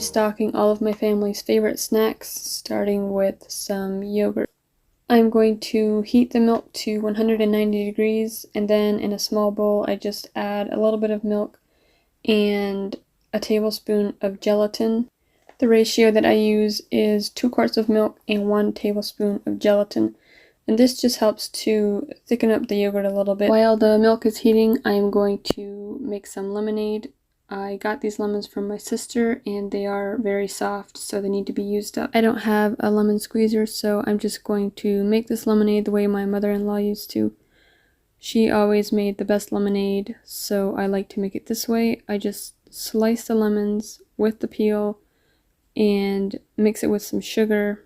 restocking all of my family's favorite snacks, starting with some yogurt. I'm going to heat the milk to 190 degrees, and then in a small bowl I just add a little bit of milk and a tablespoon of gelatin. The ratio that I use is 2 quarts of milk and 1 tablespoon of gelatin. And this just helps to thicken up the yogurt a little bit. While the milk is heating, I am going to make some lemonade. I got these lemons from my sister and they are very soft, so they need to be used up. I don't have a lemon squeezer, so I'm just going to make this lemonade the way my mother-in-law used to. She always made the best lemonade, so I like to make it this way. I just slice the lemons with the peel and mix it with some sugar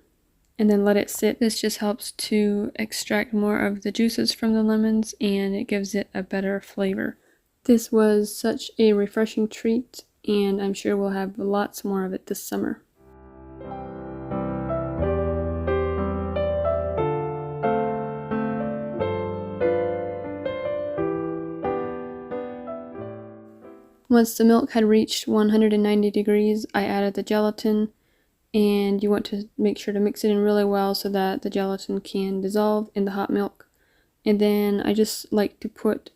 and then let it sit. This just helps to extract more of the juices from the lemons and it gives it a better flavor. This was such a refreshing treat, and I'm sure we'll have lots more of it this summer. Once the milk had reached 190 degrees, I added the gelatin, and you want to make sure to mix it in really well so that the gelatin can dissolve in the hot milk. And then I just like to put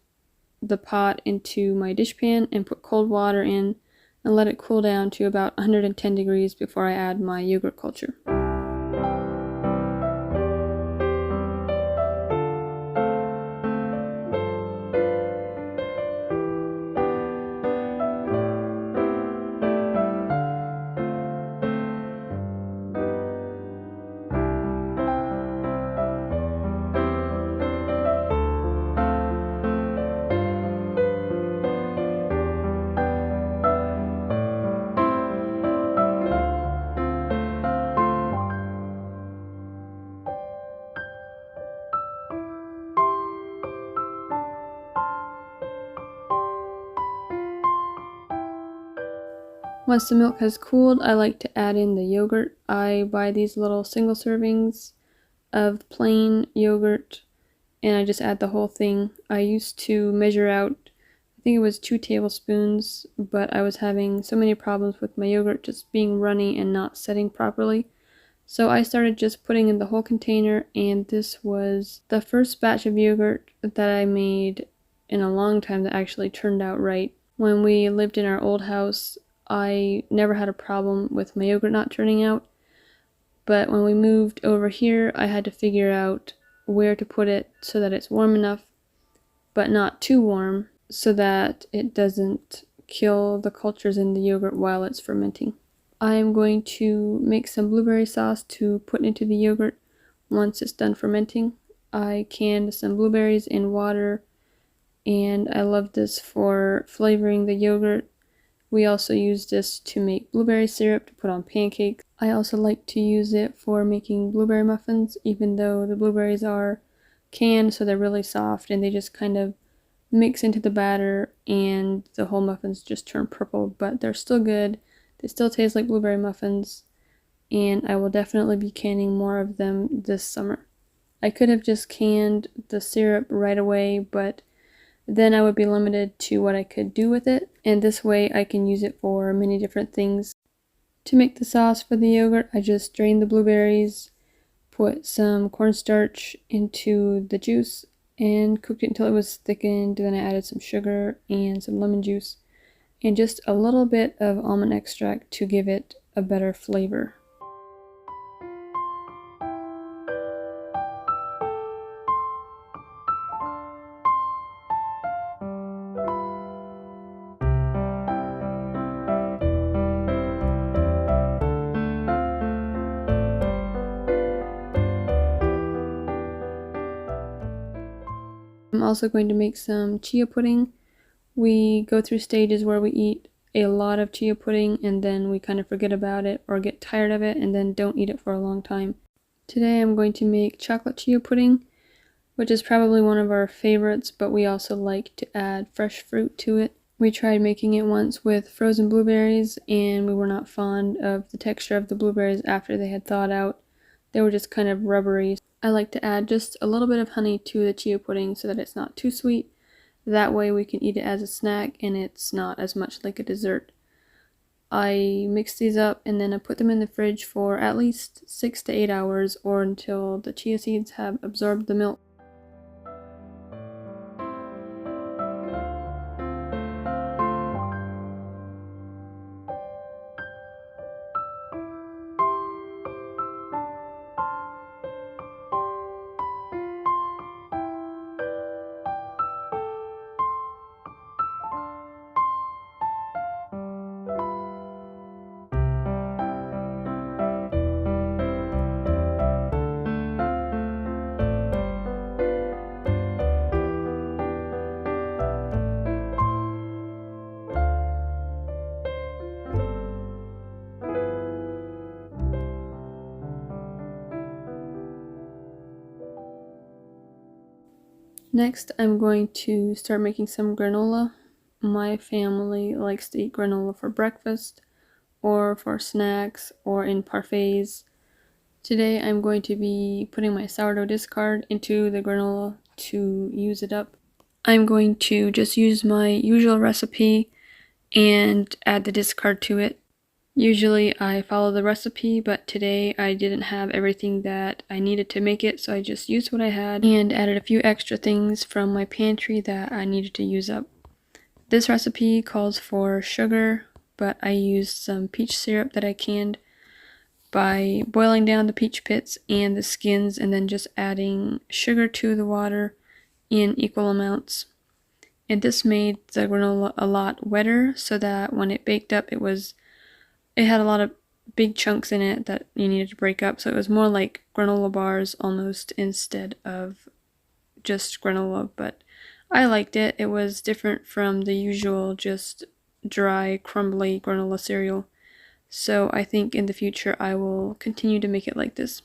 the pot into my dishpan and put cold water in and let it cool down to about 110 degrees before I add my yogurt culture. Once the milk has cooled, I like to add in the yogurt. I buy these little single servings of plain yogurt and I just add the whole thing. I used to measure out, I think it was 2 tablespoons, but I was having so many problems with my yogurt just being runny and not setting properly. So I started just putting in the whole container, and this was the first batch of yogurt that I made in a long time that actually turned out right. When we lived in our old house, I never had a problem with my yogurt not turning out, but when we moved over here, I had to figure out where to put it so that it's warm enough, but not too warm, so that it doesn't kill the cultures in the yogurt while it's fermenting. I'm going to make some blueberry sauce to put into the yogurt once it's done fermenting. I canned some blueberries in water, and I love this for flavoring the yogurt. We also use this to make blueberry syrup to put on pancakes. I also like to use it for making blueberry muffins, even though the blueberries are canned, so they're really soft and they just kind of mix into the batter and the whole muffins just turn purple, but they're still good. They still taste like blueberry muffins, and I will definitely be canning more of them this summer. I could have just canned the syrup right away, but then I would be limited to what I could do with it, and this way I can use it for many different things. To make the sauce for the yogurt, I just drained the blueberries, put some cornstarch into the juice, and cooked it until it was thickened. Then I added some sugar and some lemon juice, and just a little bit of almond extract to give it a better flavor. I'm also going to make some chia pudding. We go through stages where we eat a lot of chia pudding and then we kind of forget about it or get tired of it and then don't eat it for a long time. Today I'm going to make chocolate chia pudding, which is probably one of our favorites, but we also like to add fresh fruit to it. We tried making it once with frozen blueberries and we were not fond of the texture of the blueberries after they had thawed out. They were just kind of rubbery. I like to add just a little bit of honey to the chia pudding so that it's not too sweet. That way we can eat it as a snack and it's not as much like a dessert. I mix these up and then I put them in the fridge for at least 6 to 8 hours or until the chia seeds have absorbed the milk. Next, I'm going to start making some granola. My family likes to eat granola for breakfast or for snacks or in parfaits. Today I'm going to be putting my sourdough discard into the granola to use it up. I'm going to just use my usual recipe and add the discard to it. Usually I follow the recipe, but today I didn't have everything that I needed to make it, so I just used what I had and added a few extra things from my pantry that I needed to use up. This recipe calls for sugar, but I used some peach syrup that I canned by boiling down the peach pits and the skins and then just adding sugar to the water in equal amounts. And this made the granola a lot wetter so that when it baked up it had a lot of big chunks in it that you needed to break up, so it was more like granola bars almost instead of just granola, but I liked it. It was different from the usual just dry, crumbly granola cereal, so I think in the future I will continue to make it like this.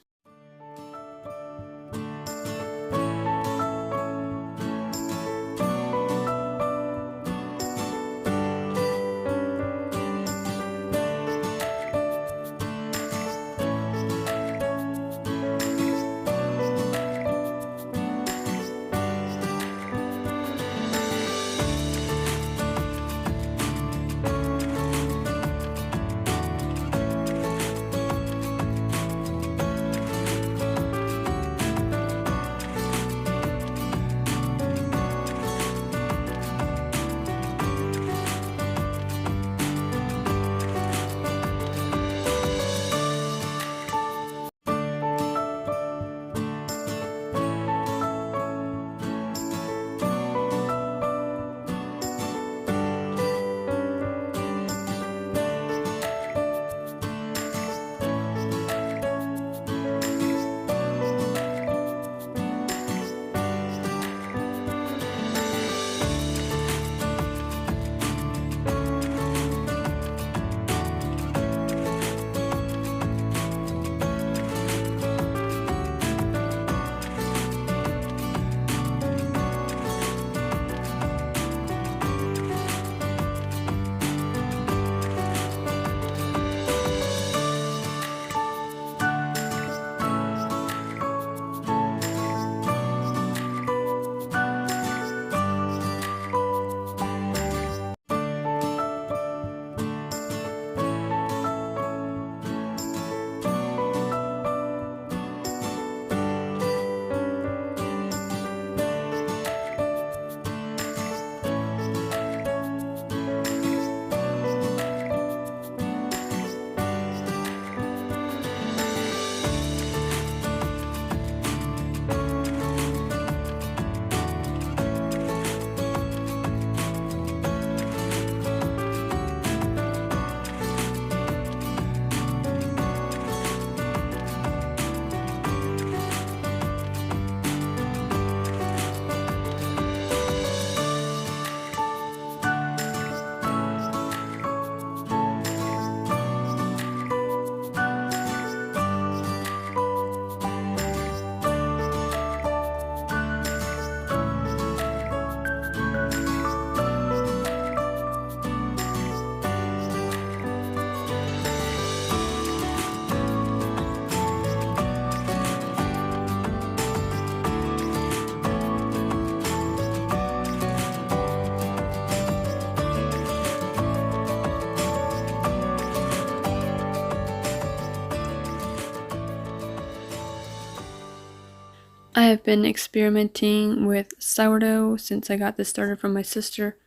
I have been experimenting with sourdough since I got this started from my sister.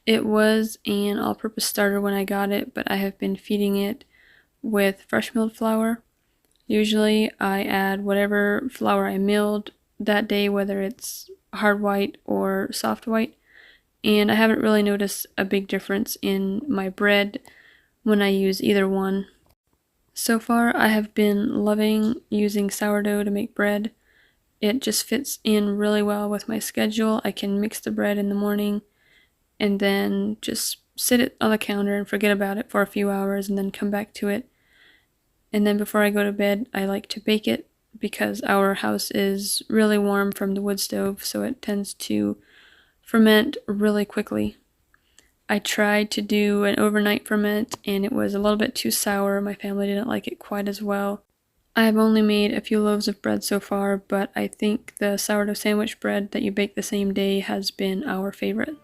It was an all-purpose starter when I got it, but I have been feeding it with fresh milled flour. Usually I add whatever flour I milled that day, whether it's hard white or soft white, and I haven't really noticed a big difference in my bread when I use either one. So far, I have been loving using sourdough to make bread. It just fits in really well with my schedule. I can mix the bread in the morning and then just sit it on the counter and forget about it for a few hours and then come back to it. And then before I go to bed, I like to bake it because our house is really warm from the wood stove, so it tends to ferment really quickly. I tried to do an overnight ferment and it was a little bit too sour. My family didn't like it quite as well. I have only made a few loaves of bread so far, but I think the sourdough sandwich bread that you bake the same day has been our favorite.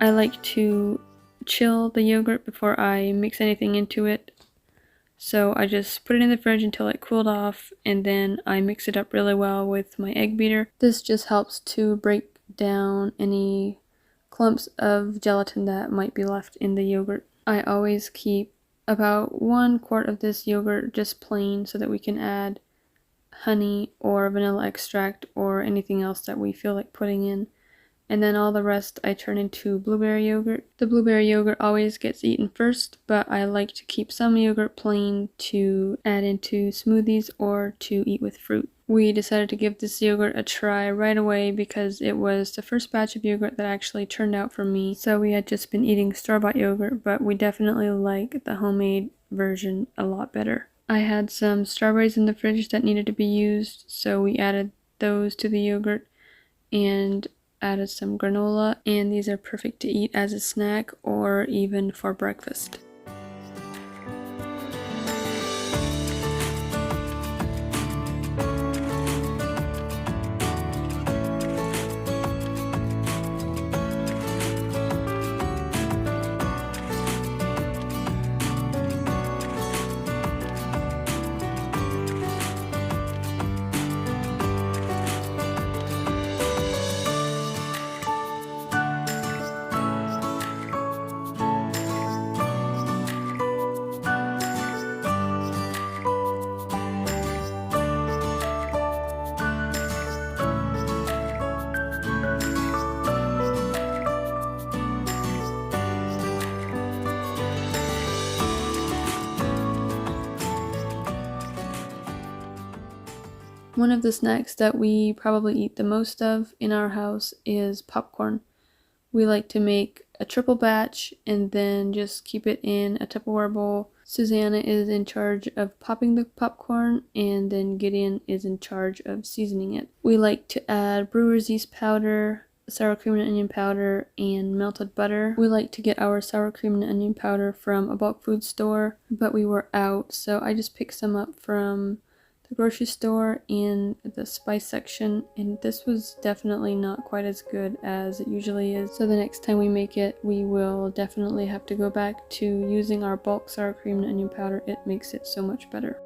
I like to chill the yogurt before I mix anything into it. So I just put it in the fridge until it cooled off, and then I mix it up really well with my egg beater. This just helps to break down any clumps of gelatin that might be left in the yogurt. I always keep about 1 quart of this yogurt just plain so that we can add honey or vanilla extract or anything else that we feel like putting in. And then all the rest I turn into blueberry yogurt. The blueberry yogurt always gets eaten first, but I like to keep some yogurt plain to add into smoothies or to eat with fruit. We decided to give this yogurt a try right away because it was the first batch of yogurt that actually turned out for me. So we had just been eating store-bought yogurt, but we definitely like the homemade version a lot better. I had some strawberries in the fridge that needed to be used, so we added those to the yogurt and added some granola, and these are perfect to eat as a snack or even for breakfast. One of the snacks that we probably eat the most of in our house is popcorn. We like to make a triple batch and then just keep it in a Tupperware bowl. Susanna is in charge of popping the popcorn, and then Gideon is in charge of seasoning it. We like to add brewer's yeast powder, sour cream and onion powder, and melted butter. We like to get our sour cream and onion powder from a bulk food store, but we were out, so I just picked some up from the grocery store in the spice section, and this was definitely not quite as good as it usually is. So the next time we make it, we will definitely have to go back to using our bulk sour cream and onion powder. It makes it so much better.